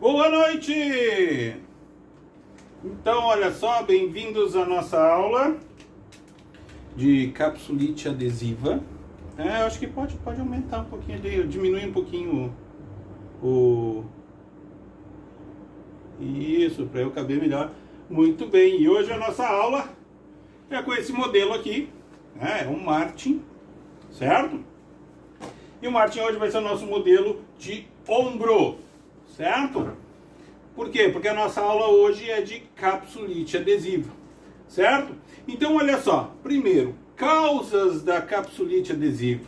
Boa noite! Então, olha só, bem-vindos à nossa aula de capsulite adesiva. Eu acho que pode aumentar um pouquinho, diminuir um pouquinho Isso, para eu caber melhor. Muito bem, e hoje a nossa aula é com esse modelo aqui, é um Martin, certo? E o Martin hoje vai ser o nosso modelo de ombro, certo? Por quê? Porque a nossa aula hoje é de capsulite adesiva, certo? Então, olha só, primeiro, causas da capsulite adesiva.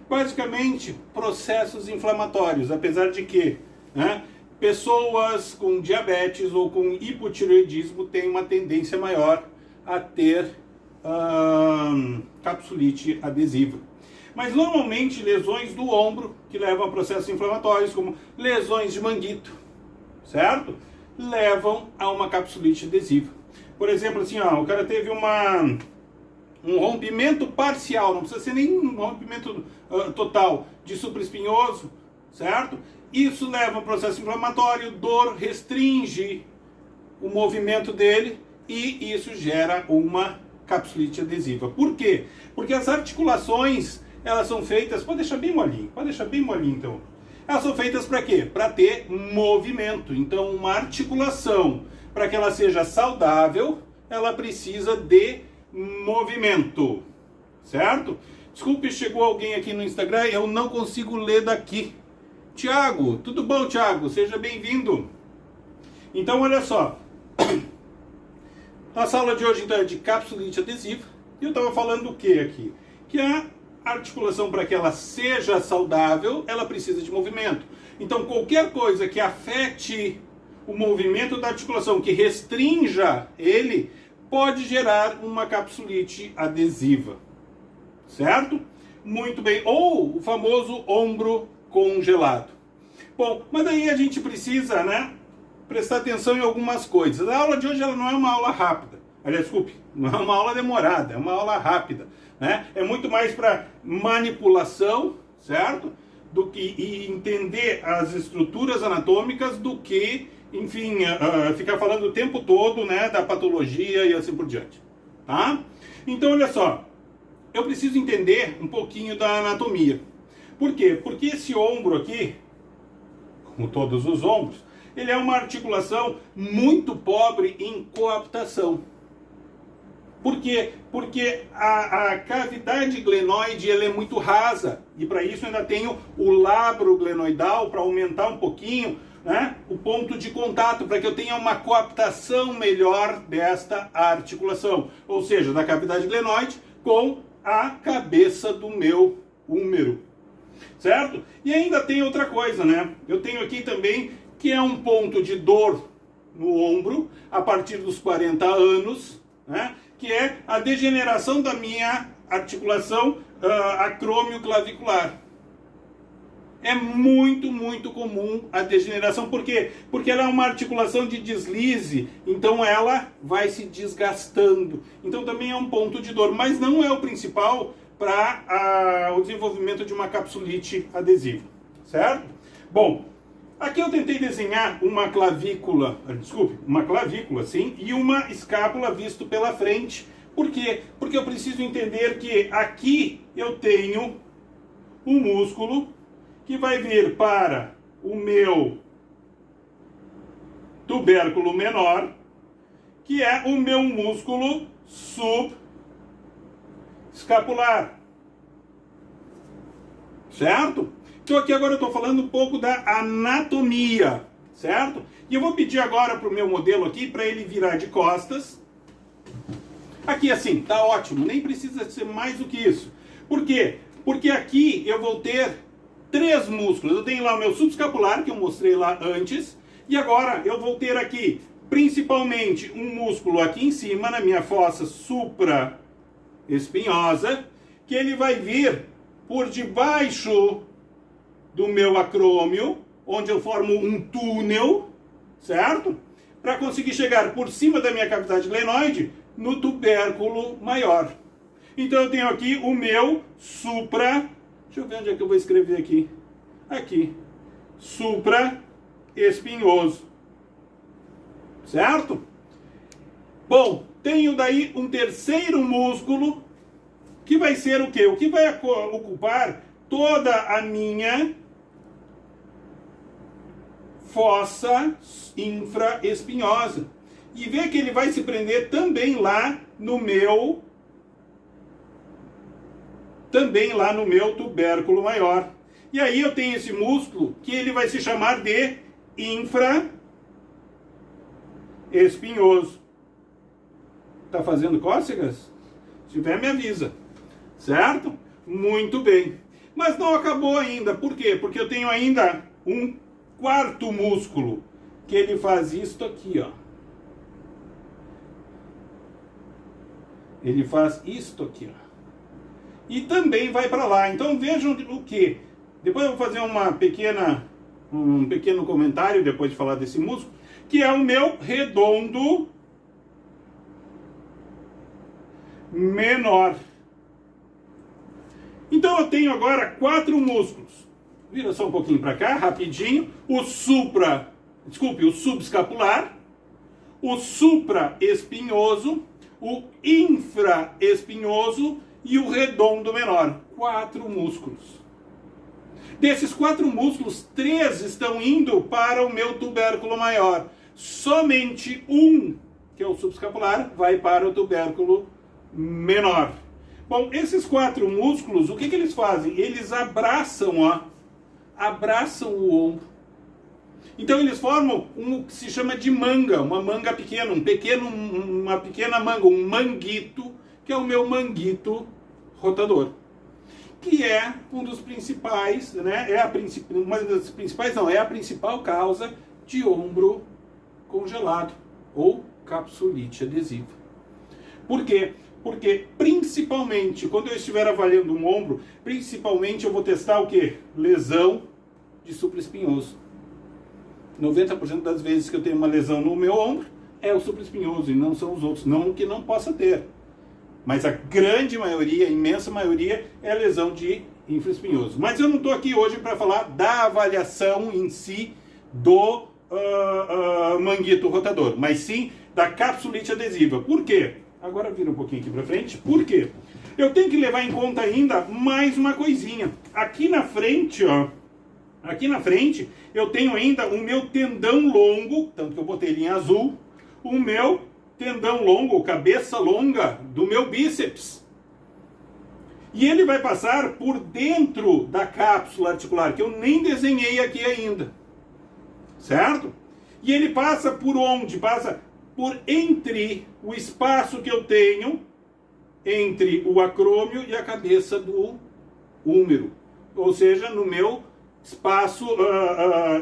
Basicamente, processos inflamatórios, apesar de que pessoas com diabetes ou com hipotireoidismo têm uma tendência maior a ter capsulite adesiva. Mas normalmente lesões do ombro, que levam a processos inflamatórios, como lesões de manguito, certo? Levam a uma capsulite adesiva. Por exemplo, assim, o cara teve um rompimento parcial, não precisa ser nem um rompimento total, de supraespinhoso, certo? Isso leva a um processo inflamatório, dor, restringe o movimento dele e isso gera uma capsulite adesiva. Por quê? Porque as articulações, elas são feitas, pode deixar bem molinho então. Elas são feitas para quê? Para ter movimento. Então, uma articulação, para que ela seja saudável, ela precisa de movimento, certo? Desculpe, chegou alguém aqui no Instagram, eu não consigo ler daqui. Tiago, tudo bom, Tiago? Seja bem-vindo. Então, olha só. Nossa aula de hoje então é de capsulite adesiva. E eu estava falando o que aqui? Que a articulação, para que ela seja saudável, ela precisa de movimento. Então, qualquer coisa que afete o movimento da articulação, que restrinja ele, pode gerar uma capsulite adesiva. Certo? Muito bem. Ou o famoso ombro congelado. Bom, mas daí a gente precisa, prestar atenção em algumas coisas. A aula de hoje ela não é uma aula rápida. Aliás, desculpe, não é uma aula demorada, é uma aula rápida. É muito mais para manipulação, certo? E entender as estruturas anatômicas do que, enfim, ficar falando o tempo todo, da patologia e assim por diante. Tá? Então, olha só, eu preciso entender um pouquinho da anatomia. Por quê? Porque esse ombro aqui, como todos os ombros, ele é uma articulação muito pobre em coaptação. Por quê? Porque a cavidade glenoide ela é muito rasa. E para isso eu ainda tenho o labro glenoidal para aumentar um pouquinho o ponto de contato, para que eu tenha uma coaptação melhor desta articulação. Ou seja, da cavidade glenoide com a cabeça do meu húmero. Certo? E ainda tem outra coisa, Eu tenho aqui também que é um ponto de dor no ombro a partir dos 40 anos, que é a degeneração da minha articulação acrômio-clavicular. É muito, muito comum a degeneração. Por quê? Porque ela é uma articulação de deslize, então ela vai se desgastando. Então também é um ponto de dor, mas não é o principal para o desenvolvimento de uma capsulite adesiva, certo? Bom, aqui eu tentei desenhar uma clavícula, sim, e uma escápula visto pela frente. Por quê? Porque eu preciso entender que aqui eu tenho um músculo que vai vir para o meu tubérculo menor, que é o meu músculo subescapular. Certo? Então aqui agora eu estou falando um pouco da anatomia, certo? E eu vou pedir agora para o meu modelo aqui, para ele virar de costas. Aqui assim, tá ótimo, nem precisa ser mais do que isso. Por quê? Porque aqui eu vou ter 3 músculos. Eu tenho lá o meu subescapular, que eu mostrei lá antes, e agora eu vou ter aqui, principalmente, um músculo aqui em cima, na minha fossa supraespinhosa, que ele vai vir por debaixo do meu acrômio, onde eu formo um túnel, certo? Para conseguir chegar por cima da minha cavidade glenoide no tubérculo maior. Então eu tenho aqui o meu supra... Deixa eu ver onde é que eu vou escrever aqui. Aqui. Supra espinhoso. Certo? Bom, tenho daí um terceiro músculo que vai ser o quê? O que vai ocupar toda a minha fossa infraespinhosa. E vê que ele vai se prender também lá no meu tubérculo maior. E aí eu tenho esse músculo que ele vai se chamar de infraespinhoso. Tá fazendo cócegas? Se tiver, me avisa. Certo? Muito bem. Mas não acabou ainda. Por quê? Porque eu tenho ainda um quarto músculo, que ele faz isto aqui, ó. Ele faz isto aqui, ó. E também vai para lá. Então vejam o que. Depois eu vou fazer um pequeno comentário, depois de falar desse músculo, que é o meu redondo menor. Então eu tenho agora 4 músculos. Vira só um pouquinho para cá, rapidinho. O subescapular, o supraespinhoso, o infraespinhoso e o redondo menor. 4 músculos. Desses 4 músculos, 3 estão indo para o meu tubérculo maior. Somente um, que é o subescapular, vai para o tubérculo menor. Bom, esses 4 músculos, o que eles fazem? Eles abraçam, ó, abraçam o ombro. Então eles formam um que se chama de manga, uma manga pequena, uma pequena manga, um manguito, que é o meu manguito rotador, que é um dos principais, né? É a principal causa de ombro congelado ou capsulite adesiva. Por quê? Porque principalmente quando eu estiver avaliando um ombro, principalmente eu vou testar o quê? Lesão de supraespinhoso. 90% das vezes que eu tenho uma lesão no meu ombro é o supraespinhoso e não são os outros. Não que não possa ter, mas a grande maioria, a imensa maioria, é lesão de infraespinhoso. Mas eu não estou aqui hoje para falar da avaliação em si do manguito rotador, mas sim da capsulite adesiva. Por quê? Agora vira um pouquinho aqui para frente. Por quê? Eu tenho que levar em conta ainda mais uma coisinha. Aqui na frente, ó, aqui na frente, eu tenho ainda o meu tendão longo, tanto que eu botei ele em azul, o meu tendão longo, cabeça longa do meu bíceps. E ele vai passar por dentro da cápsula articular, que eu nem desenhei aqui ainda. Certo? E ele passa por onde? Passa por entre o espaço que eu tenho entre o acrômio e a cabeça do húmero. Ou seja, no meu espaço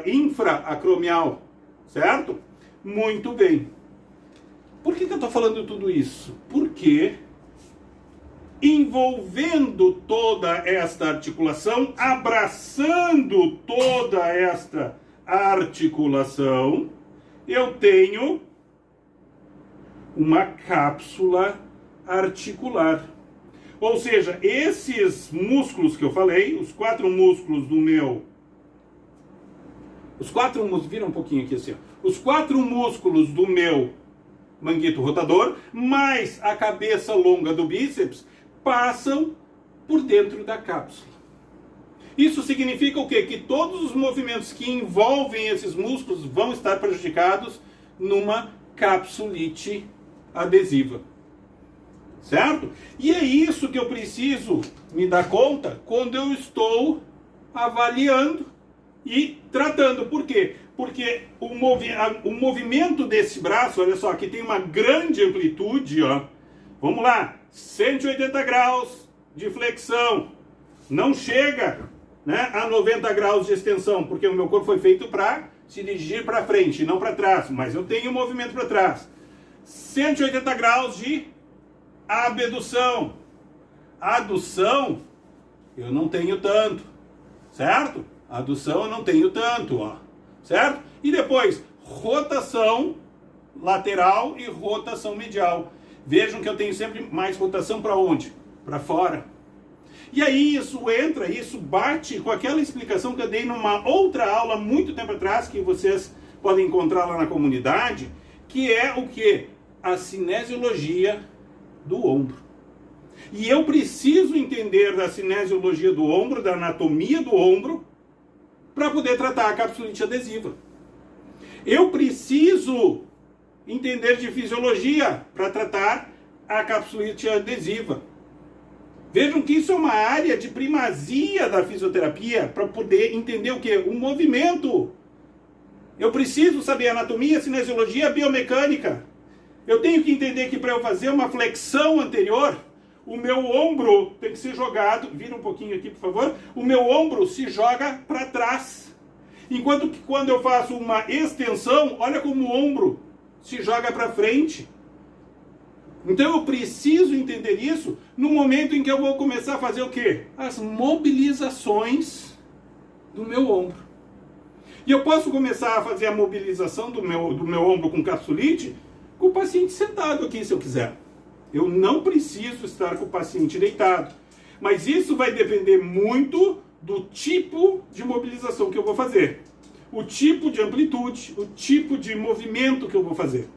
infraacromial. Certo? Muito bem. Por que eu estou falando tudo isso? Porque envolvendo toda esta articulação, abraçando toda esta articulação, eu tenho uma cápsula articular. Ou seja, esses músculos que eu falei, os 4 músculos do meu... Vira um pouquinho aqui assim, ó. Os 4 músculos do meu manguito rotador, mais a cabeça longa do bíceps, passam por dentro da cápsula. Isso significa o quê? Que todos os movimentos que envolvem esses músculos vão estar prejudicados numa capsulite adesiva. Certo? E é isso que eu preciso me dar conta quando eu estou avaliando e tratando. Por quê? Porque o movimento desse braço, olha só, aqui tem uma grande amplitude, ó. Vamos lá, 180 graus de flexão. Não chega, né, a 90 graus de extensão, porque o meu corpo foi feito para se dirigir para frente, não para trás. Mas eu tenho movimento para trás. 180 graus de abdução. Adução, eu não tenho tanto, certo? Adução eu não tenho tanto, ó. Certo? E depois, rotação lateral e rotação medial. Vejam que eu tenho sempre mais rotação para onde? Para fora. E aí isso bate com aquela explicação que eu dei numa outra aula muito tempo atrás, que vocês podem encontrar lá na comunidade, que é o quê? A cinesiologia do ombro. E eu preciso entender da cinesiologia do ombro, da anatomia do ombro, para poder tratar a capsulite adesiva. Eu preciso entender de fisiologia para tratar a capsulite adesiva. Vejam que isso é uma área de primazia da fisioterapia para poder entender o quê? O movimento. Eu preciso saber anatomia, cinesiologia, biomecânica. Eu tenho que entender que para eu fazer uma flexão anterior, o meu ombro tem que ser jogado, vira um pouquinho aqui por favor, o meu ombro se joga para trás. Enquanto que quando eu faço uma extensão, olha como o ombro se joga para frente. Então eu preciso entender isso no momento em que eu vou começar a fazer o quê? As mobilizações do meu ombro. E eu posso começar a fazer a mobilização do meu ombro com capsulite com o paciente sentado aqui, se eu quiser. Eu não preciso estar com o paciente deitado. Mas isso vai depender muito do tipo de mobilização que eu vou fazer. O tipo de amplitude, o tipo de movimento que eu vou fazer.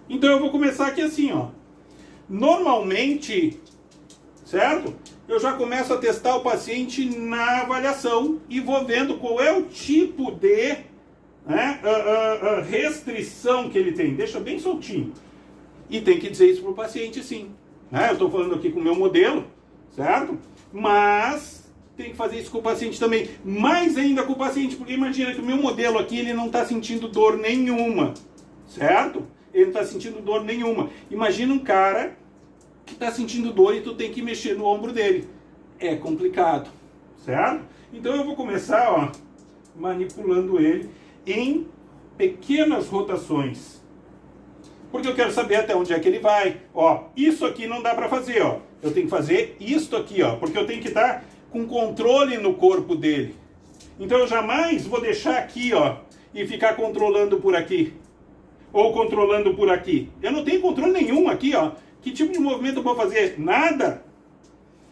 Então eu vou começar aqui assim, ó. Normalmente, certo? Eu já começo a testar o paciente na avaliação e vou vendo qual é o tipo de restrição que ele tem. Deixa bem soltinho. E tem que dizer isso para o paciente, sim. Eu estou falando aqui com o meu modelo, certo? Mas tem que fazer isso com o paciente também. Mais ainda com o paciente, porque imagina que o meu modelo aqui, ele não está sentindo dor nenhuma, certo? Ele não está sentindo dor nenhuma. Imagina um cara que está sentindo dor e tu tem que mexer no ombro dele. É complicado, certo? Então eu vou começar, ó, manipulando ele em pequenas rotações. Porque eu quero saber até onde é que ele vai. Ó, isso aqui não dá para fazer, ó. Eu tenho que fazer isto aqui, ó. Porque eu tenho que estar com controle no corpo dele. Então eu jamais vou deixar aqui, ó, e ficar controlando por aqui. Ou controlando por aqui. Eu não tenho controle nenhum aqui, ó. Que tipo de movimento eu vou fazer? Nada.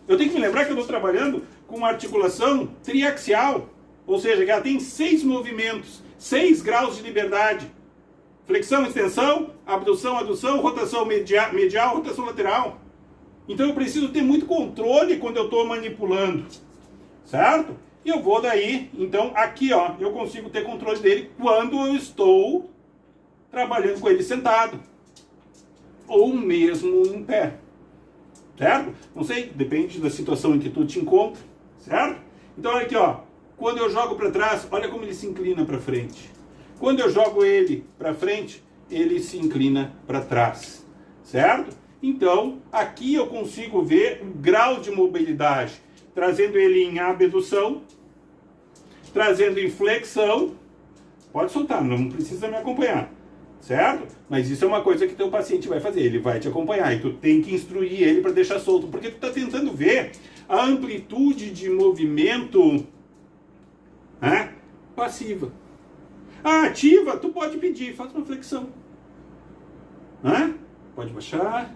Eu tenho que me lembrar que eu estou trabalhando com uma articulação triaxial. Ou seja, que ela tem 6 movimentos, 6 graus de liberdade. Flexão, extensão, abdução, adução, rotação medial, rotação lateral. Então eu preciso ter muito controle quando eu estou manipulando, certo? E eu vou daí, então aqui, ó, eu consigo ter controle dele quando eu estou trabalhando com ele sentado. Ou mesmo em pé, certo? Não sei, depende da situação em que tu te encontra, certo? Então olha aqui, ó, quando eu jogo para trás, olha como ele se inclina para frente. Quando eu jogo ele para frente, ele se inclina para trás, certo? Então, aqui eu consigo ver o grau de mobilidade, trazendo ele em abdução, trazendo em flexão. Pode soltar, não precisa me acompanhar, certo? Mas isso é uma coisa que teu paciente vai fazer, ele vai te acompanhar e tu tem que instruir ele para deixar solto, porque tu está tentando ver a amplitude de movimento passiva. A ativa, tu pode pedir, faz uma flexão. Pode baixar.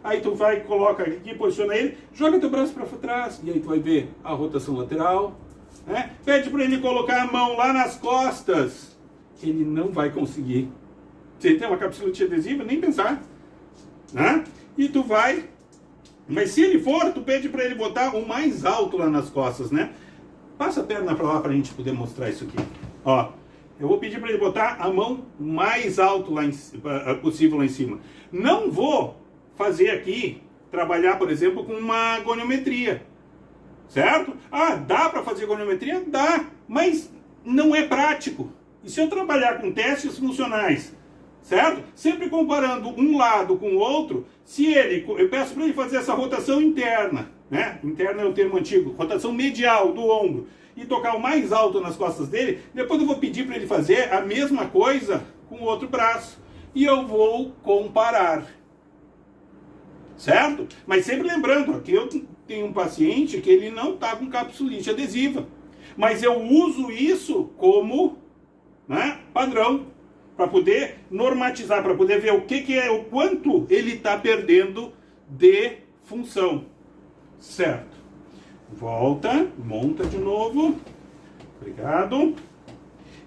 Aí tu vai, coloca aqui, posiciona ele, joga teu braço para trás, e aí tu vai ver a rotação lateral. Pede para ele colocar a mão lá nas costas. Ele não vai conseguir. Se ele tem uma capsulite adesiva, nem pensar. E tu vai... Mas se ele for, tu pede para ele botar o mais alto lá nas costas, né? Passa a perna para lá para a gente poder mostrar isso aqui. Ó, eu vou pedir para ele botar a mão mais alto lá possível lá em cima. Não vou fazer aqui, trabalhar, por exemplo, com uma goniometria. Certo? Dá para fazer goniometria? Dá, mas não é prático. E se eu trabalhar com testes funcionais, certo? Sempre comparando um lado com o outro, eu peço para ele fazer essa rotação interna, né? Interna é o termo antigo, rotação medial do ombro, e tocar o mais alto nas costas dele, depois eu vou pedir para ele fazer a mesma coisa com o outro braço. E eu vou comparar. Certo? Mas sempre lembrando, aqui eu tenho um paciente que ele não está com capsulite adesiva. Mas eu uso isso como padrão, para poder normatizar, para poder ver o quanto ele está perdendo de função. Certo? volta, monta de novo. Obrigado.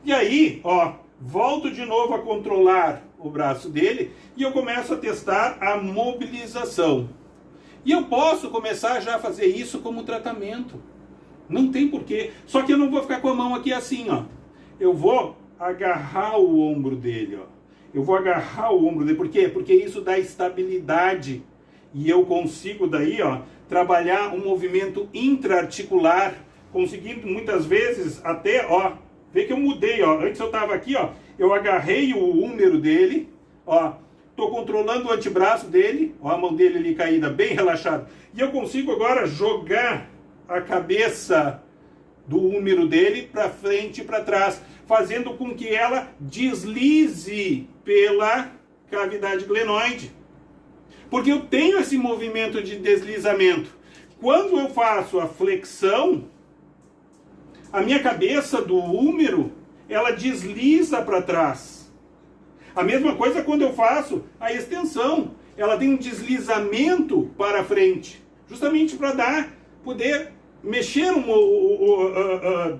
E aí, ó, volto de novo a controlar o braço dele e eu começo a testar a mobilização. E eu posso começar já a fazer isso como tratamento. Não tem porquê. Só que eu não vou ficar com a mão aqui assim, ó. Eu vou agarrar o ombro dele, ó. Eu vou agarrar o ombro dele. Por quê? Porque isso dá estabilidade. E eu consigo daí, ó, trabalhar um movimento intra-articular, conseguindo muitas vezes até, ó, vê que eu mudei, ó. Antes eu tava aqui, ó, eu agarrei o húmero dele, ó, tô controlando o antebraço dele, ó, a mão dele ali caída, bem relaxada. E eu consigo agora jogar a cabeça do húmero dele para frente e para trás, fazendo com que ela deslize pela cavidade glenoide. Porque eu tenho esse movimento de deslizamento. Quando eu faço a flexão, a minha cabeça do húmero, ela desliza para trás. A mesma coisa quando eu faço a extensão. Ela tem um deslizamento para frente. Justamente para poder mexer,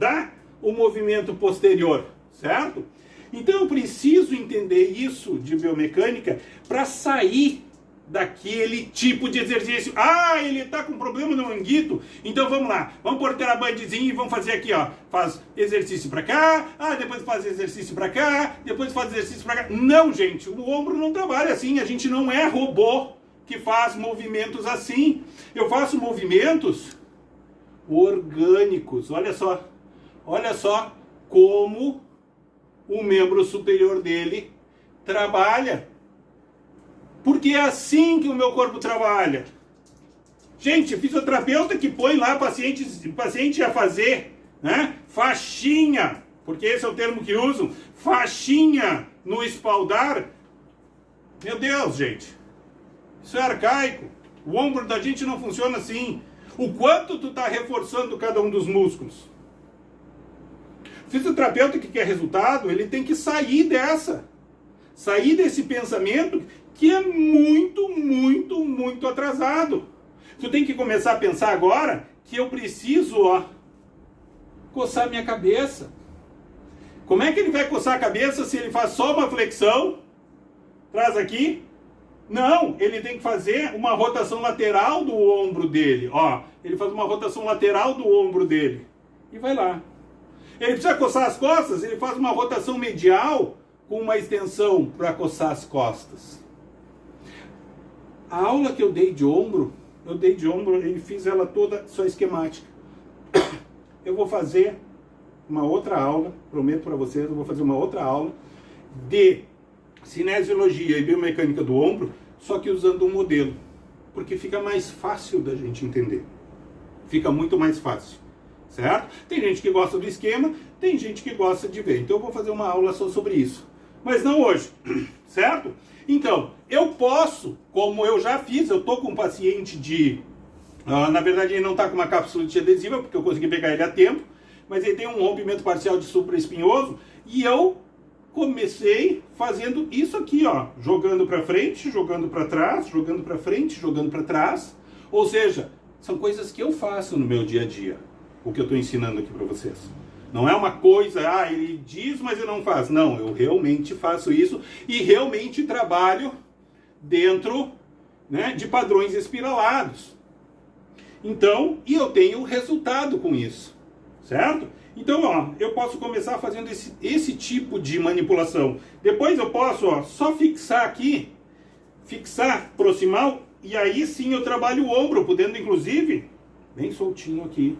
dar o movimento posterior. Certo? Então eu preciso entender isso de biomecânica para sair daquele tipo de exercício. Ah, ele está com problema no manguito, então vamos lá, vamos pôr terabandezinho e vamos fazer aqui, ó, faz exercício para cá, depois faz exercício para cá, depois faz exercício para cá. Não, gente, o ombro não trabalha assim, a gente não é robô que faz movimentos assim. Eu faço movimentos orgânicos. Olha só como o membro superior dele trabalha. Porque é assim que o meu corpo trabalha. Gente, fisioterapeuta que põe lá paciente a fazer, né, faixinha, porque esse é o termo que usam, faixinha no espaldar. Meu Deus, gente, isso é arcaico. O ombro da gente não funciona assim. O quanto tu está reforçando cada um dos músculos. O fisioterapeuta que quer resultado, ele tem que sair desse pensamento que é muito atrasado. Tu tem que começar a pensar agora que eu preciso, ó, coçar minha cabeça. Como é que ele vai coçar a cabeça se ele faz só uma flexão? Traz aqui. Não, ele tem que fazer uma rotação lateral do ombro dele. Ó, ele faz uma rotação lateral do ombro dele. E vai lá. Ele precisa coçar as costas, ele faz uma rotação medial com uma extensão para coçar as costas. A aula que eu dei de ombro e fiz ela toda só esquemática. Eu vou fazer uma outra aula, prometo para vocês, eu vou fazer uma outra aula de cinesiologia e biomecânica do ombro, só que usando um modelo, porque fica mais fácil da gente entender. Fica muito mais fácil, certo? Tem gente que gosta do esquema, tem gente que gosta de ver. Então eu vou fazer uma aula só sobre isso. Mas não hoje, certo? Então, eu posso, como eu já fiz, eu tô com um paciente na verdade ele não está com uma cápsula adesiva, porque eu consegui pegar ele a tempo, mas ele tem um rompimento parcial de supraespinhoso, e eu comecei fazendo isso aqui, ó, jogando para frente, jogando para trás, jogando para frente, jogando para trás. Ou seja, são coisas que eu faço no meu dia a dia, o que eu estou ensinando aqui para vocês. Não é uma coisa, ele diz, mas ele não faz. Não, eu realmente faço isso e realmente trabalho dentro, né, de padrões espiralados. Então, e eu tenho resultado com isso, certo? Então, ó, eu posso começar fazendo esse tipo de manipulação. Depois eu posso, ó, só fixar aqui, fixar proximal, e aí sim eu trabalho o ombro, podendo inclusive, bem soltinho aqui,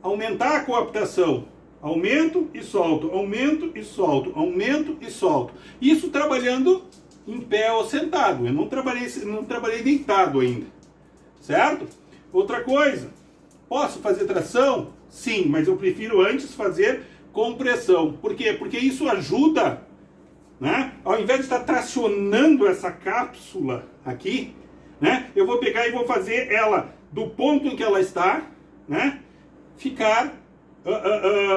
aumentar a coaptação. Aumento e solto, aumento e solto, aumento e solto. Isso trabalhando em pé ou sentado. Eu não trabalhei deitado ainda. Certo? Outra coisa. Posso fazer tração? Sim, mas eu prefiro antes fazer compressão. Por quê? Porque isso ajuda, né? Ao invés de estar tracionando essa cápsula aqui, né? Eu vou pegar e vou fazer ela do ponto em que ela está, né? Ficar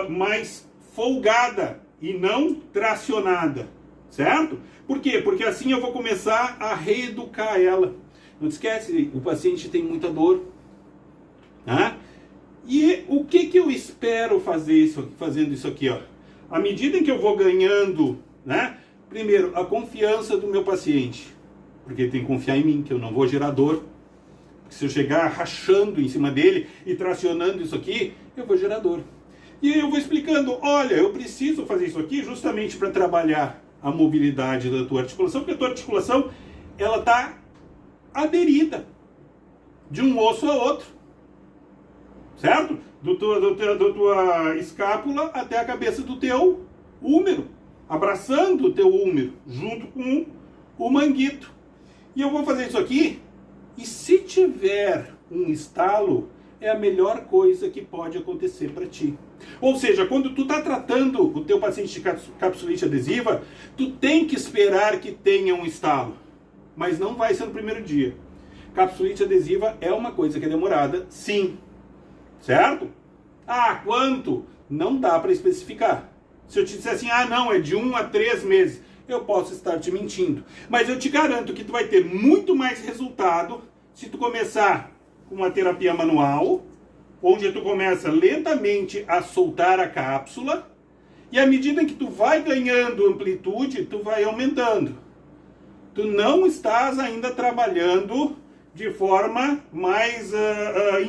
mais folgada e não tracionada, certo? Por quê? Porque assim eu vou começar a reeducar ela. Não esquece, o paciente tem muita dor. Tá? E o que eu espero fazendo isso aqui? Ó? À medida em que eu vou ganhando, né? Primeiro, a confiança do meu paciente, porque ele tem que confiar em mim, que eu não vou gerar dor. Se eu chegar rachando em cima dele e tracionando isso aqui, eu vou gerar dor. E aí eu vou explicando, olha, eu preciso fazer isso aqui justamente para trabalhar a mobilidade da tua articulação, porque a tua articulação, ela está aderida de um osso a outro, certo? Da tua escápula até a cabeça do teu úmero, abraçando o teu úmero, junto com o manguito. E eu vou fazer isso aqui, e se tiver um estalo, é a melhor coisa que pode acontecer para ti. Ou seja, quando tu está tratando o teu paciente de capsulite adesiva, tu tem que esperar que tenha um estalo, mas não vai ser no primeiro dia. Capsulite adesiva é uma coisa que é demorada, sim, certo? Ah, quanto? Não dá para especificar. Se eu te disser assim, ah não, é de 1 a 3 meses, eu posso estar te mentindo. Mas eu te garanto que tu vai ter muito mais resultado se tu começar com uma terapia manual, onde tu começa lentamente a soltar a cápsula, e à medida que tu vai ganhando amplitude, tu vai aumentando. Tu não estás ainda trabalhando de forma mais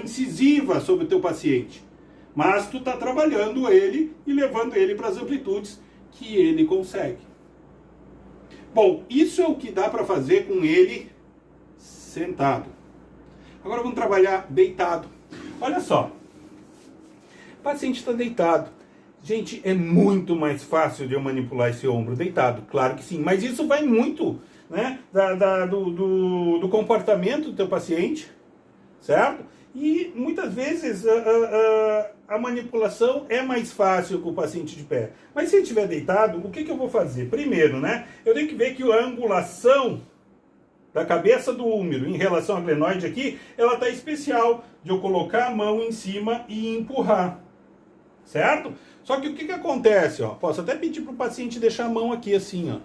incisiva sobre o teu paciente, mas tu está trabalhando ele e levando ele para as amplitudes que ele consegue. Bom, isso é o que dá para fazer com ele sentado. Agora vamos trabalhar deitado. Olha só, o paciente está deitado. Gente, é muito mais fácil de eu manipular esse ombro deitado, claro que sim, mas isso vai muito, né, do comportamento do teu paciente, certo? E muitas vezes a manipulação é mais fácil com o paciente de pé. Mas se ele estiver deitado, o que eu vou fazer? Primeiro, né, eu tenho que ver que a angulação da cabeça do úmero em relação à glenoide aqui, ela está especial, de eu colocar a mão em cima e empurrar, certo? Só que o que acontece? Ó, posso até pedir para o paciente deixar a mão aqui assim, ó,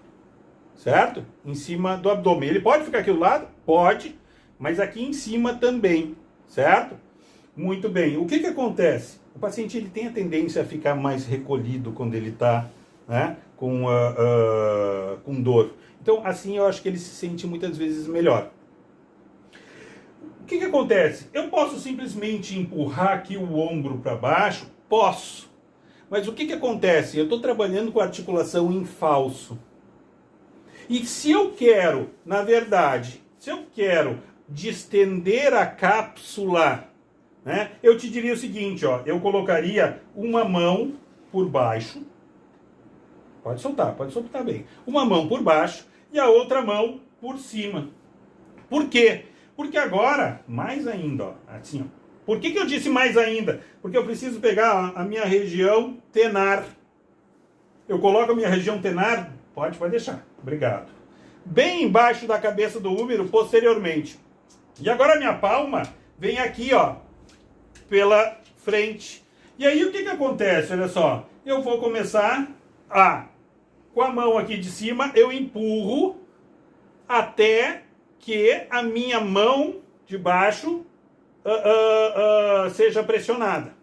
certo? Em cima do abdômen. Ele pode ficar aqui do lado? Pode, mas aqui em cima também, certo? Muito bem. O que acontece? O paciente ele tem a tendência a ficar mais recolhido quando ele está, né, com dor. Então, assim, eu acho que ele se sente muitas vezes melhor. O que acontece? Eu posso simplesmente empurrar aqui o ombro para baixo? Posso. Mas o que acontece? Eu estou trabalhando com articulação em falso. E se eu quero, na verdade, se eu quero distender a cápsula, né, eu te diria o seguinte, ó, eu colocaria uma mão por baixo, pode soltar bem, uma mão por baixo e a outra mão por cima. Por quê? Porque agora, mais ainda, ó, assim, ó. Por que eu disse mais ainda? Porque eu preciso pegar a minha região tenar. Eu coloco a minha região tenar, pode deixar, obrigado, bem embaixo da cabeça do úmero, posteriormente. E agora a minha palma vem aqui, ó, pela frente. E aí o que acontece? Olha só, eu vou começar com a mão aqui de cima, eu empurro até que a minha mão de baixo seja pressionada,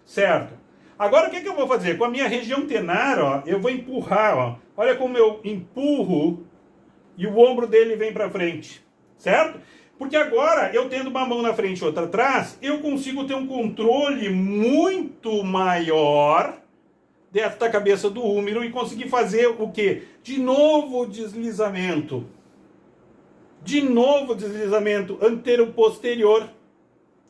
certo? Agora o que eu vou fazer? Com a minha região tenar, ó, eu vou empurrar, ó. Olha como eu empurro e o ombro dele vem para frente, certo? Porque agora, eu tendo uma mão na frente e outra atrás, eu consigo ter um controle muito maior desta cabeça do úmero e conseguir fazer o quê? De novo deslizamento. De novo deslizamento antero-posterior.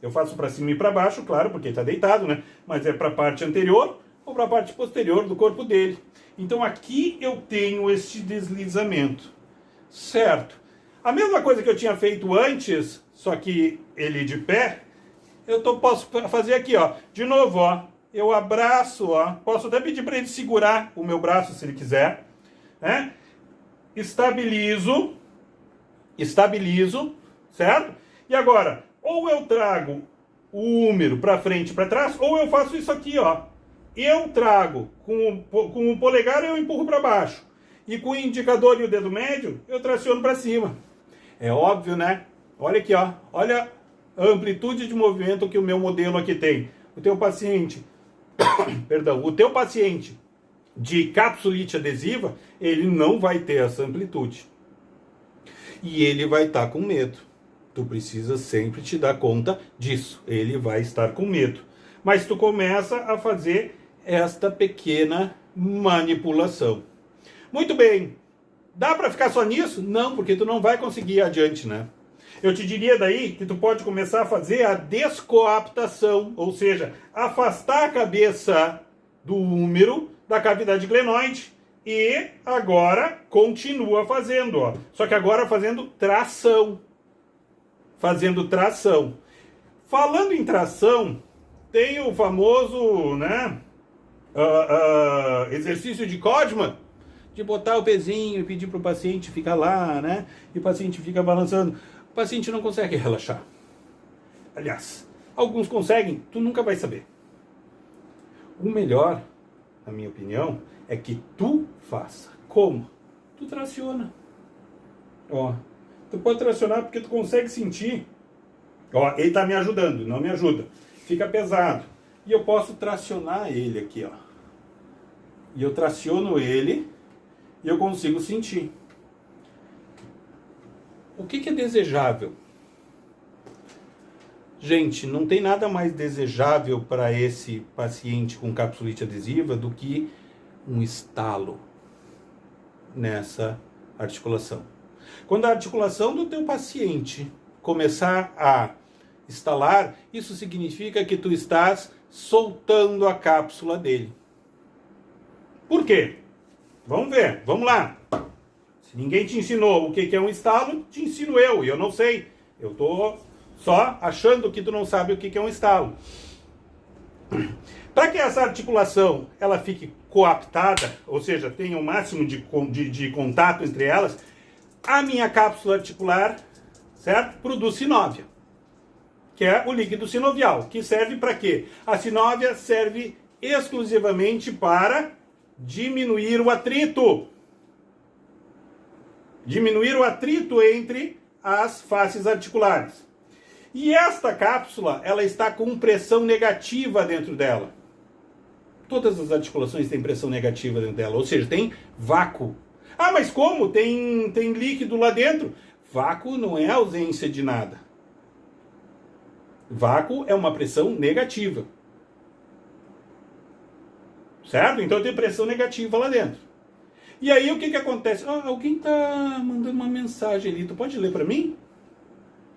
Eu faço para cima e para baixo, claro, porque ele está deitado, né? Mas é para a parte anterior ou para a parte posterior do corpo dele. Então aqui eu tenho este deslizamento, certo? A mesma coisa que eu tinha feito antes, só que ele de pé, posso fazer aqui, ó. De novo, ó. Eu abraço, ó. Posso até pedir para ele segurar o meu braço, se ele quiser, né? Estabilizo, certo? E agora, ou eu trago o úmero para frente e para trás, ou eu faço isso aqui, ó. Eu trago com o polegar, eu empurro para baixo. E com o indicador e o dedo médio, eu traciono para cima. É óbvio, né? Olha aqui, ó. Olha a amplitude de movimento que o meu modelo aqui tem. O teu paciente, perdão, o teu paciente de capsulite adesiva, ele não vai ter essa amplitude. E ele vai estar com medo. Tu precisa sempre te dar conta disso. Ele vai estar com medo. Mas tu começa a fazer esta pequena manipulação. Muito bem. Dá para ficar só nisso? Não, porque tu não vai conseguir ir adiante, né? Eu te diria daí que tu pode começar a fazer a descoaptação, ou seja, afastar a cabeça do úmero da cavidade glenoide e agora continua fazendo, ó. Só que agora fazendo tração. Fazendo tração. Falando em tração, tem o famoso, né, exercício de Codman, de botar o pezinho e pedir para o paciente ficar lá, né? E o paciente fica balançando. O paciente não consegue relaxar. Aliás, alguns conseguem, tu nunca vai saber. O melhor, na minha opinião, é que tu faça. Como? Tu traciona. Ó, tu pode tracionar porque tu consegue sentir. Ó, ele tá me ajudando, não me ajuda. Fica pesado. E eu posso tracionar ele aqui, ó. E eu traciono ele e eu consigo sentir. O que é desejável? Gente, não tem nada mais desejável para esse paciente com capsulite adesiva do que um estalo nessa articulação. Quando a articulação do teu paciente começar a estalar, isso significa que tu estás soltando a cápsula dele. Por quê? Vamos ver, vamos lá. Se ninguém te ensinou o que é um estalo, te ensino eu, e eu não sei. Eu estou só achando que tu não sabe o que é um estalo. Para que essa articulação ela fique coaptada, ou seja, tenha o máximo de contato entre elas, a minha cápsula articular, certo? Produz sinóvia, que é o líquido sinovial, que serve para quê? A sinóvia serve exclusivamente para diminuir o atrito. Diminuir o atrito entre as faces articulares. E esta cápsula, ela está com pressão negativa dentro dela. Todas as articulações têm pressão negativa dentro dela, ou seja, tem vácuo. Ah, mas como? Tem líquido lá dentro? Vácuo não é ausência de nada. Vácuo é uma pressão negativa. Certo? Então tem pressão negativa lá dentro. E aí o que acontece? Alguém está mandando uma mensagem ali. Tu pode ler para mim?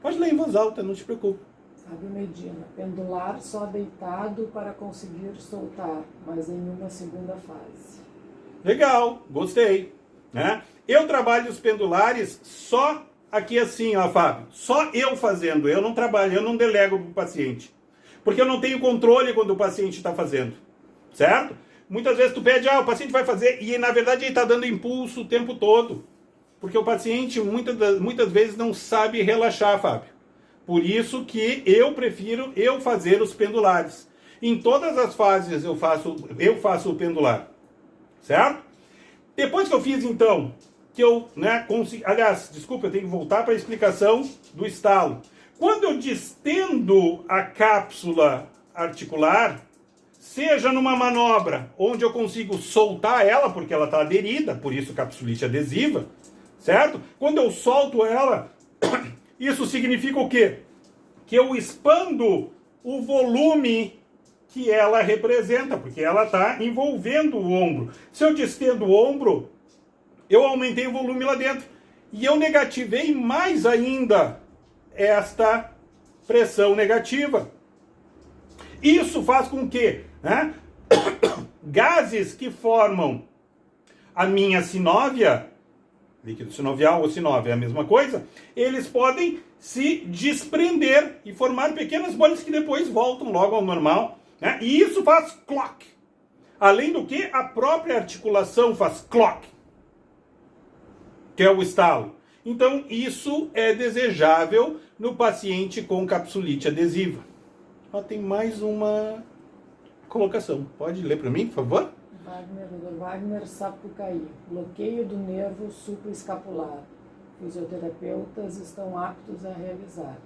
Pode ler em voz alta, não te preocupe. Fábio Medina, pendular só deitado para conseguir soltar, mas em uma segunda fase. Legal, gostei. Né? Eu trabalho os pendulares só aqui assim, ó, Fábio. Só eu fazendo. Eu não trabalho, eu não delego para o paciente. Porque eu não tenho controle quando o paciente está fazendo. Certo? Muitas vezes tu pede, o paciente vai fazer, e na verdade ele está dando impulso o tempo todo. Porque o paciente muitas vezes não sabe relaxar, Fábio. Por isso que eu prefiro eu fazer os pendulares. Em todas as fases eu faço o pendular. Certo? Depois que eu fiz, então, que eu consegui... Aliás, desculpa, eu tenho que voltar para a explicação do estalo. Quando eu distendo a cápsula articular, seja numa manobra onde eu consigo soltar ela, porque ela está aderida, por isso capsulite adesiva, certo? Quando eu solto ela, isso significa o quê? Que eu expando o volume que ela representa, porque ela está envolvendo o ombro. Se eu distendo o ombro, eu aumentei o volume lá dentro. E eu negativei mais ainda esta pressão negativa. Isso faz com que gases que formam a minha sinóvia, líquido sinovial ou sinóvia é a mesma coisa, eles podem se desprender e formar pequenas bolhas que depois voltam logo ao normal. Né? E isso faz clock. Além do que, a própria articulação faz clock, que é o estalo. Então, isso é desejável no paciente com capsulite adesiva. Tem mais uma colocação. Pode ler para mim, por favor? Wagner Sapucaí. Bloqueio do nervo supraescapular. Fisioterapeutas estão aptos a realizar.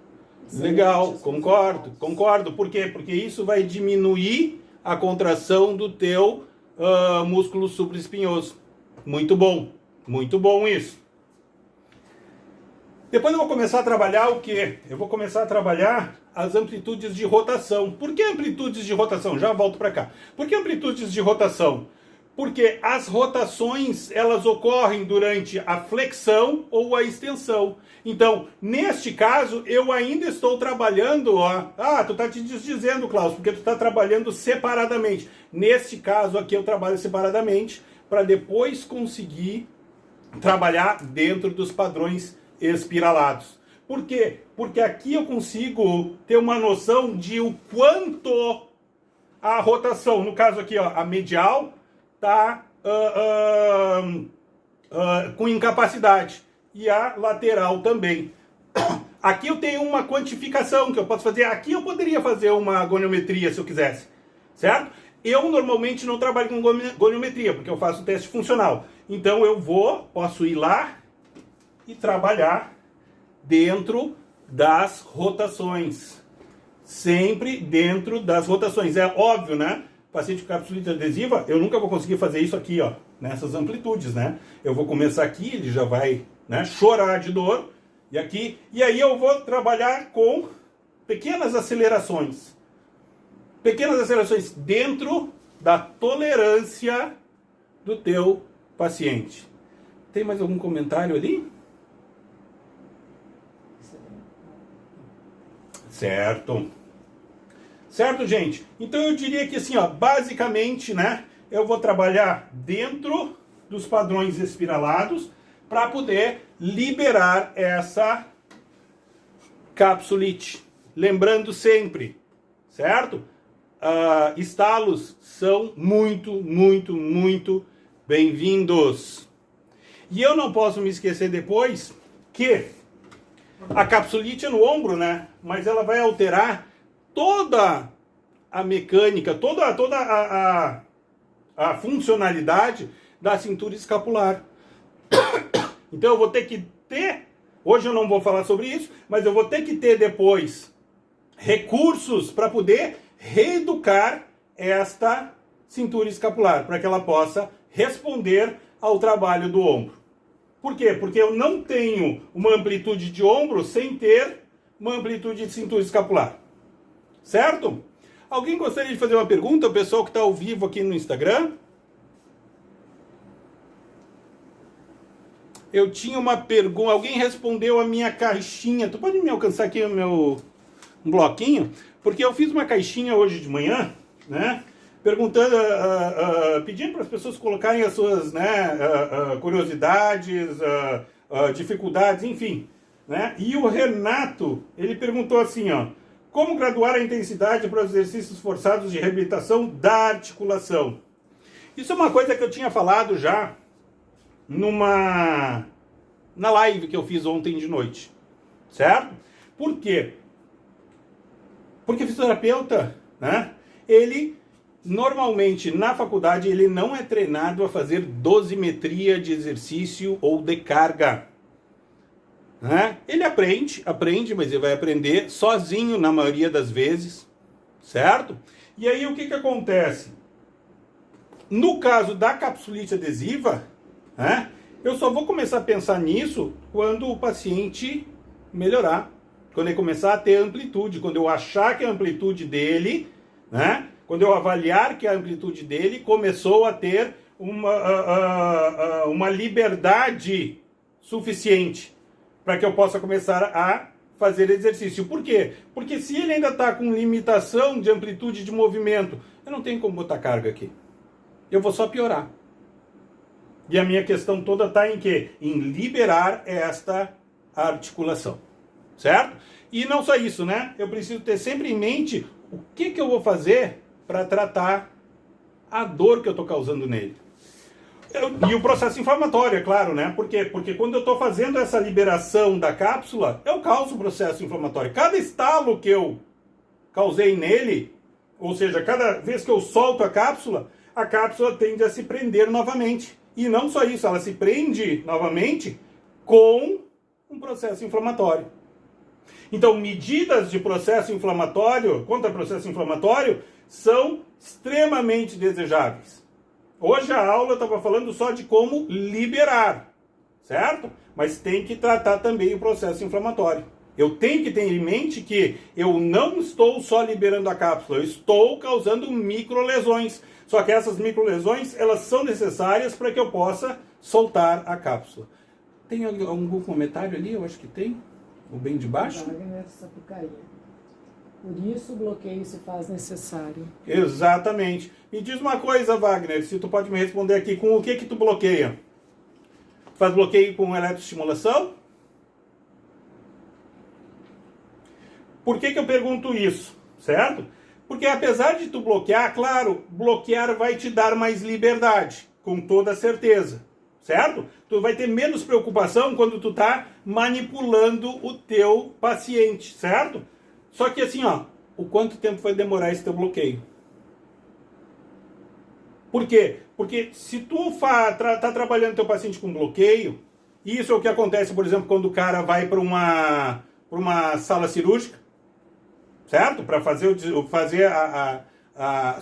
Legal, concordo. Por quê? Porque isso vai diminuir a contração do teu músculo supraespinhoso. Muito bom isso. Depois eu vou começar a trabalhar o quê? Eu vou começar a trabalhar as amplitudes de rotação. Por que amplitudes de rotação? Já volto para cá. Por que amplitudes de rotação? Porque as rotações, elas ocorrem durante a flexão ou a extensão. Então, neste caso, eu ainda estou trabalhando, tu está te desdizendo, Klaus, porque tu está trabalhando separadamente. Neste caso aqui, eu trabalho separadamente para depois conseguir trabalhar dentro dos padrões espiralados. Por quê? Porque aqui eu consigo ter uma noção de o quanto a rotação, no caso aqui, a medial, está com incapacidade e a lateral também. Aqui eu tenho uma quantificação que eu posso fazer. Aqui eu poderia fazer uma goniometria se eu quisesse, certo? Eu normalmente não trabalho com goniometria porque eu faço teste funcional. Então eu posso ir lá e trabalhar dentro das rotações. Sempre dentro das rotações. É óbvio, né? Paciente com capsulite adesiva, eu nunca vou conseguir fazer isso aqui, nessas amplitudes, né? Eu vou começar aqui, ele já vai, chorar de dor, e aí eu vou trabalhar com pequenas acelerações dentro da tolerância do teu paciente. Tem mais algum comentário ali? Certo, gente? Então eu diria que assim, basicamente, eu vou trabalhar dentro dos padrões espiralados para poder liberar essa capsulite. Lembrando sempre, certo? Estalos são muito bem-vindos. E eu não posso me esquecer depois que a capsulite é no ombro, mas ela vai alterar toda a mecânica, toda a funcionalidade da cintura escapular. Então eu vou ter que ter, hoje eu não vou falar sobre isso, mas eu vou ter que ter depois recursos para poder reeducar esta cintura escapular, para que ela possa responder ao trabalho do ombro. Por quê? Porque eu não tenho uma amplitude de ombro sem ter uma amplitude de cintura escapular. Certo? Alguém gostaria de fazer uma pergunta? O pessoal que está ao vivo aqui no Instagram? Eu tinha uma pergunta. Alguém respondeu a minha caixinha. Tu pode me alcançar aqui o meu bloquinho? Porque eu fiz uma caixinha hoje de manhã, perguntando, pedindo para as pessoas colocarem as suas curiosidades, dificuldades, enfim. E o Renato, ele perguntou assim, como graduar a intensidade para os exercícios forçados de reabilitação da articulação? Isso é uma coisa que eu tinha falado já na live que eu fiz ontem de noite, certo? Por quê? Porque o fisioterapeuta, ele normalmente na faculdade ele não é treinado a fazer dosimetria de exercício ou de carga. Ele aprende, mas ele vai aprender sozinho na maioria das vezes, certo? E aí o que acontece? No caso da capsulite adesiva, eu só vou começar a pensar nisso quando o paciente melhorar, quando ele começar a ter amplitude, quando eu achar que a amplitude dele, quando eu avaliar que a amplitude dele começou a ter uma liberdade suficiente para que eu possa começar a fazer exercício. Por quê? Porque se ele ainda está com limitação de amplitude de movimento, eu não tenho como botar carga aqui. Eu vou só piorar. E a minha questão toda está em quê? Em liberar esta articulação. Certo? E não só isso, Eu preciso ter sempre em mente o que eu vou fazer para tratar a dor que eu estou causando nele. E o processo inflamatório, é claro, Por quê? Porque quando eu estou fazendo essa liberação da cápsula, eu causo o processo inflamatório. Cada estalo que eu causei nele, ou seja, cada vez que eu solto a cápsula tende a se prender novamente. E não só isso, ela se prende novamente com um processo inflamatório. Então, medidas de processo inflamatório, contra processo inflamatório, são extremamente desejáveis. Hoje a aula eu estava falando só de como liberar, certo? Mas tem que tratar também o processo inflamatório. Eu tenho que ter em mente que eu não estou só liberando a cápsula, eu estou causando microlesões. Só que essas microlesões, elas são necessárias para que eu possa soltar a cápsula. Tem algum comentário ali? Eu acho que tem. O bem de baixo? Wagner Sapucaí. Por isso o bloqueio se faz necessário. Exatamente. Me diz uma coisa, Wagner, se tu pode me responder aqui, com o que tu bloqueia? Faz bloqueio com eletroestimulação? Por que eu pergunto isso? Certo? Porque apesar de tu bloquear, claro, bloquear vai te dar mais liberdade, com toda certeza. Certo? Tu vai ter menos preocupação quando tu tá manipulando o teu paciente, certo? Só que assim, ó, o quanto tempo vai demorar esse teu bloqueio? Por quê? Porque se tu tá trabalhando teu paciente com bloqueio, isso é o que acontece, por exemplo, quando o cara vai para uma sala cirúrgica, certo? Para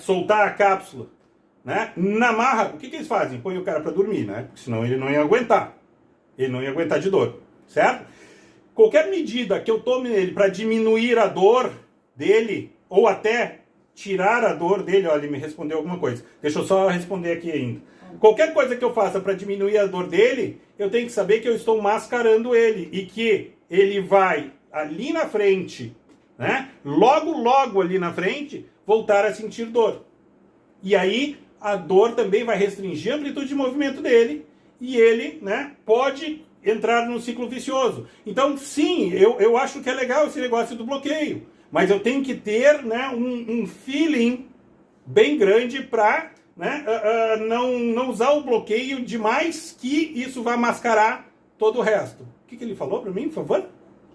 soltar a cápsula, né? Na marra, o que eles fazem? Põe o cara para dormir, né? Porque senão ele não ia aguentar. Ele não ia aguentar de dor, certo? Qualquer medida que eu tome nele para diminuir a dor dele, ou até tirar a dor dele, olha, ele me respondeu alguma coisa. Deixa eu só responder aqui ainda. Qualquer coisa que eu faça para diminuir a dor dele, eu tenho que saber que eu estou mascarando ele e que ele vai ali na frente, né? Logo ali na frente, voltar a sentir dor. E aí a dor também vai restringir a amplitude de movimento dele e ele, né, pode entrar num ciclo vicioso. Então, sim, eu acho que é legal esse negócio do bloqueio, mas eu tenho que ter, né, um feeling bem grande para, né, não usar o bloqueio demais, que isso vai mascarar todo o resto. O que ele falou para mim, por favor?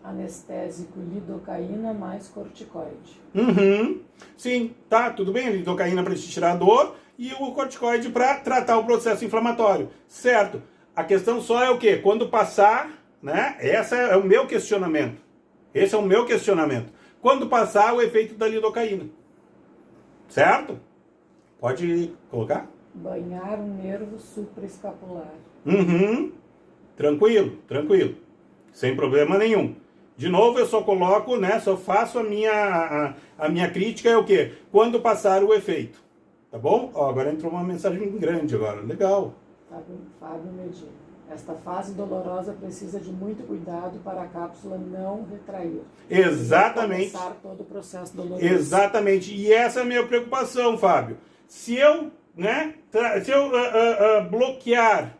Anestésico, lidocaína mais corticoide. Uhum. Sim, tá, tudo bem. Lidocaína para te tirar a dor e o corticoide para tratar o processo inflamatório. Certo. A questão só é o quê? Quando passar, né? Esse é o meu questionamento. Esse é o meu questionamento. Quando passar o efeito da lidocaína. Certo? Pode colocar? Banhar um nervo supraescapular. Uhum. Tranquilo. Sem problema nenhum. De novo, eu só coloco, né? Só faço a minha crítica é o quê? Quando passar o efeito. Tá bom? Ó, agora entrou uma mensagem grande agora. Legal. Fábio Medina. Esta fase dolorosa precisa de muito cuidado para a cápsula não retrair. Exatamente. Começar todo o processo doloroso. Exatamente. E essa é a minha preocupação, Fábio. Se eu, né? Bloquear,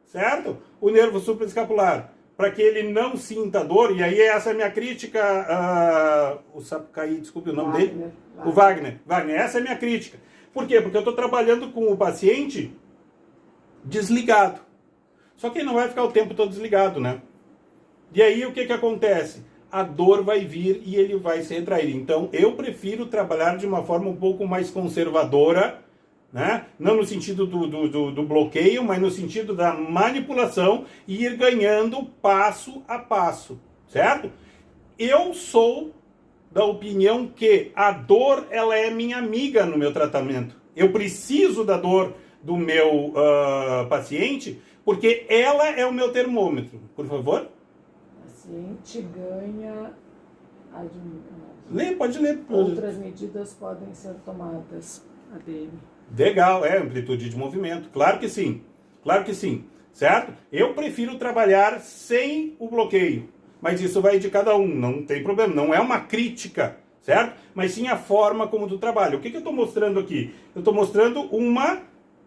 certo? O nervo supraescapular, para que ele não sinta dor, e aí essa é a minha crítica, o Sapucaí, desculpe o nome dele, o Wagner, essa é a minha crítica. Por quê? Porque eu estou trabalhando com o paciente desligado, só que ele não vai ficar o tempo todo desligado, né? E aí o que acontece? A dor vai vir e ele vai se retrair. Então eu prefiro trabalhar de uma forma um pouco mais conservadora, né? Não no sentido do bloqueio, mas no sentido da manipulação e ir ganhando passo a passo, certo? Eu sou da opinião que a dor, ela é minha amiga no meu tratamento. Eu preciso da dor do meu paciente, porque ela é o meu termômetro. Por favor. O paciente ganha... Pode ler. Outras medidas podem ser tomadas. ADM. Legal, amplitude de movimento, claro que sim, certo? Eu prefiro trabalhar sem o bloqueio, mas isso vai de cada um, não tem problema, não é uma crítica, certo? Mas sim a forma como tu trabalha. O que eu estou mostrando aqui? Eu estou mostrando uma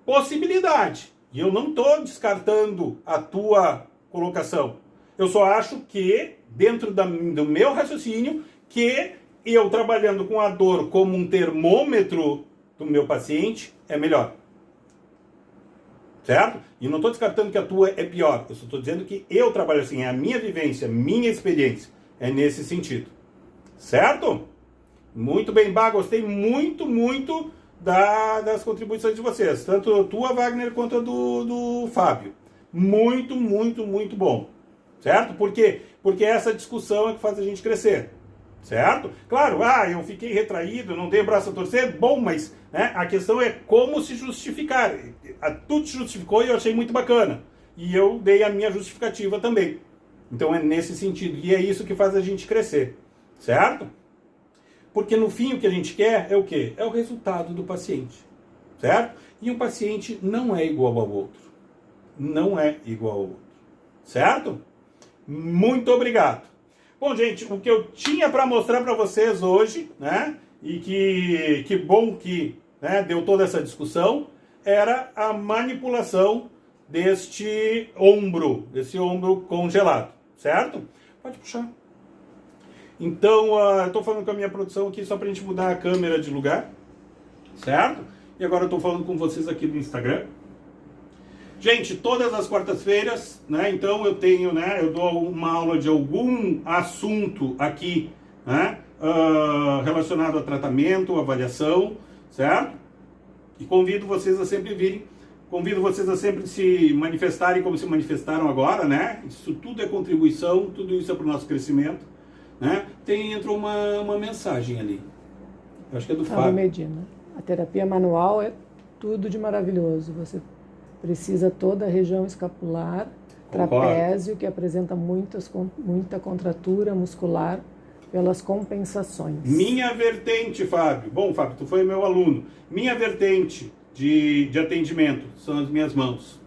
possibilidade, e eu não estou descartando a tua colocação. Eu só acho que, dentro do meu raciocínio, que eu trabalhando com a dor como um termômetro do meu paciente é melhor. Certo? E não estou descartando que a tua é pior. Eu só estou dizendo que eu trabalho assim, é a minha vivência, minha experiência. É nesse sentido. Certo? Muito bem, Bah, gostei muito das contribuições de vocês. Tanto a tua, Wagner, quanto a do Fábio. Muito bom. certo? Por quê? Porque essa discussão é que faz a gente crescer, certo? Claro, eu fiquei retraído, não dei o braço a torcer, bom, mas né, a questão é como se justificar. Tu te justificou e eu achei muito bacana, e eu dei a minha justificativa também. Então é nesse sentido, e é isso que faz a gente crescer, certo? Porque no fim o que a gente quer é o quê? É o resultado do paciente, certo? E um paciente não é igual ao outro. Não é igual ao outro, certo? Muito obrigado. Bom, gente, o que eu tinha para mostrar para vocês hoje, né? E que bom que né, deu toda essa discussão, era a manipulação desse ombro congelado, certo? Pode puxar. Então, eu estou falando com a minha produção aqui só para a gente mudar a câmera de lugar, certo? E agora eu estou falando com vocês aqui no Instagram. Gente, todas as quartas-feiras, né? Então eu tenho, né? Eu dou uma aula de algum assunto aqui, né? Relacionado a tratamento, avaliação, certo? E convido vocês a sempre virem. Convido vocês a sempre se manifestarem como se manifestaram agora, né? Isso tudo é contribuição, tudo isso é para o nosso crescimento, né? Entrou uma mensagem ali. Eu acho que é do Fábio Medina. A terapia manual é tudo de maravilhoso. Você precisa toda a região escapular, trapézio, que apresenta muita contratura muscular pelas compensações. Minha vertente, Fábio. Bom, Fábio, tu foi meu aluno. Minha vertente de atendimento são as minhas mãos.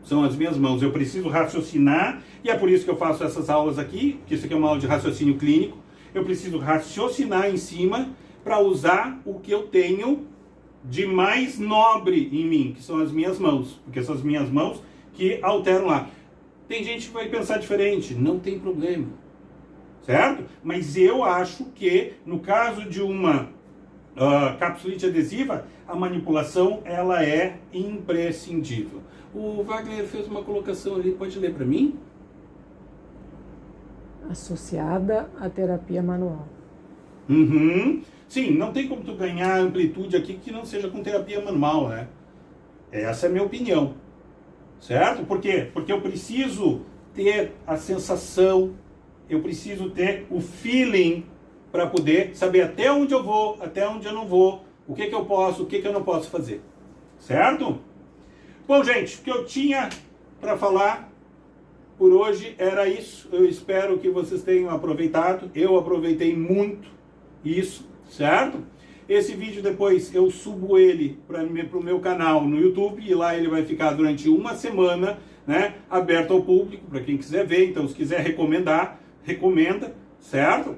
São as minhas mãos. Eu preciso raciocinar, e é por isso que eu faço essas aulas aqui, que isso aqui é uma aula de raciocínio clínico. Eu preciso raciocinar em cima para usar o que eu tenho de mais nobre em mim, que são as minhas mãos, porque são as minhas mãos que alteram lá. Tem gente que vai pensar diferente, não tem problema, certo? Mas eu acho que no caso de uma capsulite adesiva, a manipulação ela é imprescindível. O Wagner fez uma colocação ali, pode ler para mim? Associada à terapia manual. Uhum. Sim, não tem como tu ganhar amplitude aqui que não seja com terapia manual, né? Essa é a minha opinião, certo? Por quê? Porque eu preciso ter a sensação, eu preciso ter o feeling para poder saber até onde eu vou, até onde eu não vou, o que eu posso, o que eu não posso fazer, certo? Bom, gente, o que eu tinha para falar por hoje era isso. Eu espero que vocês tenham aproveitado. Eu aproveitei muito isso, certo? Esse vídeo depois eu subo ele para o meu canal no YouTube e lá ele vai ficar durante uma semana, né, aberto ao público para quem quiser ver. Então, se quiser recomenda, certo?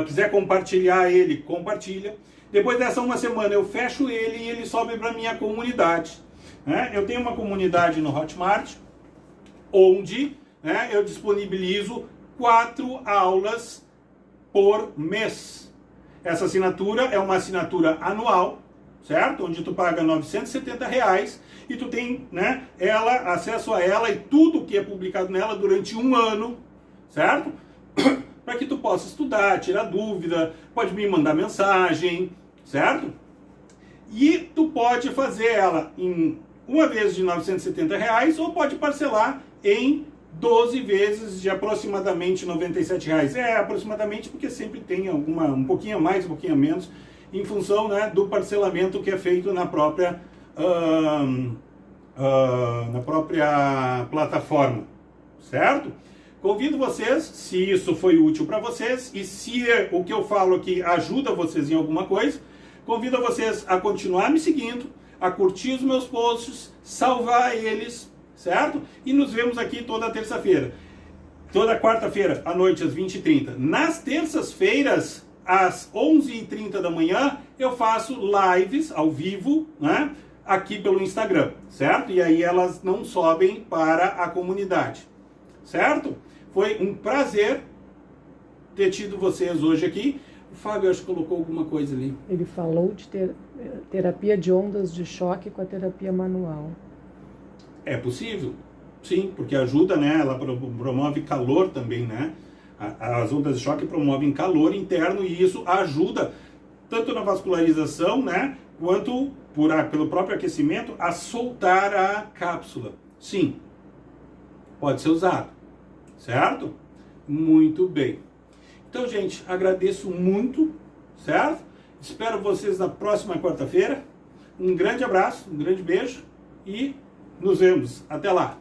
Quiser compartilhar ele, compartilha. Depois dessa uma semana eu fecho ele e ele sobe para minha comunidade, né? Eu tenho uma comunidade no Hotmart onde, né, eu disponibilizo 4 aulas por mês. Essa assinatura é uma assinatura anual, certo? Onde tu paga R$970 e tu tem, né, acesso a ela e tudo que é publicado nela durante um ano, certo? Para que tu possa estudar, tirar dúvida, pode me mandar mensagem, certo? E tu pode fazer ela em uma vez de R$970 ou pode parcelar em 12 vezes de aproximadamente R$97. Aproximadamente porque sempre tem um pouquinho a mais, um pouquinho a menos, em função, né, do parcelamento que é feito na própria plataforma, certo? Convido vocês, se isso foi útil para vocês e se o que eu falo aqui ajuda vocês em alguma coisa, convido vocês a continuar me seguindo, a curtir os meus posts, salvar eles, certo? E nos vemos aqui toda terça-feira. Toda quarta-feira, à noite, às 20h30. Nas terças-feiras, às 11h30 da manhã, eu faço lives ao vivo, né? Aqui pelo Instagram, certo? E aí elas não sobem para a comunidade, certo? Foi um prazer ter tido vocês hoje aqui. O Fábio, acho que colocou alguma coisa ali. Ele falou de terapia de ondas de choque com a terapia manual. É possível, sim, porque ajuda, né? Ela promove calor também, né? As ondas de choque promovem calor interno e isso ajuda tanto na vascularização, né? Quanto pelo próprio aquecimento a soltar a cápsula. Sim, pode ser usado, certo? Muito bem. Então, gente, agradeço muito, certo? Espero vocês na próxima quarta-feira. Um grande abraço, um grande beijo e nos vemos. Até lá.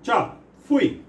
Tchau. Fui.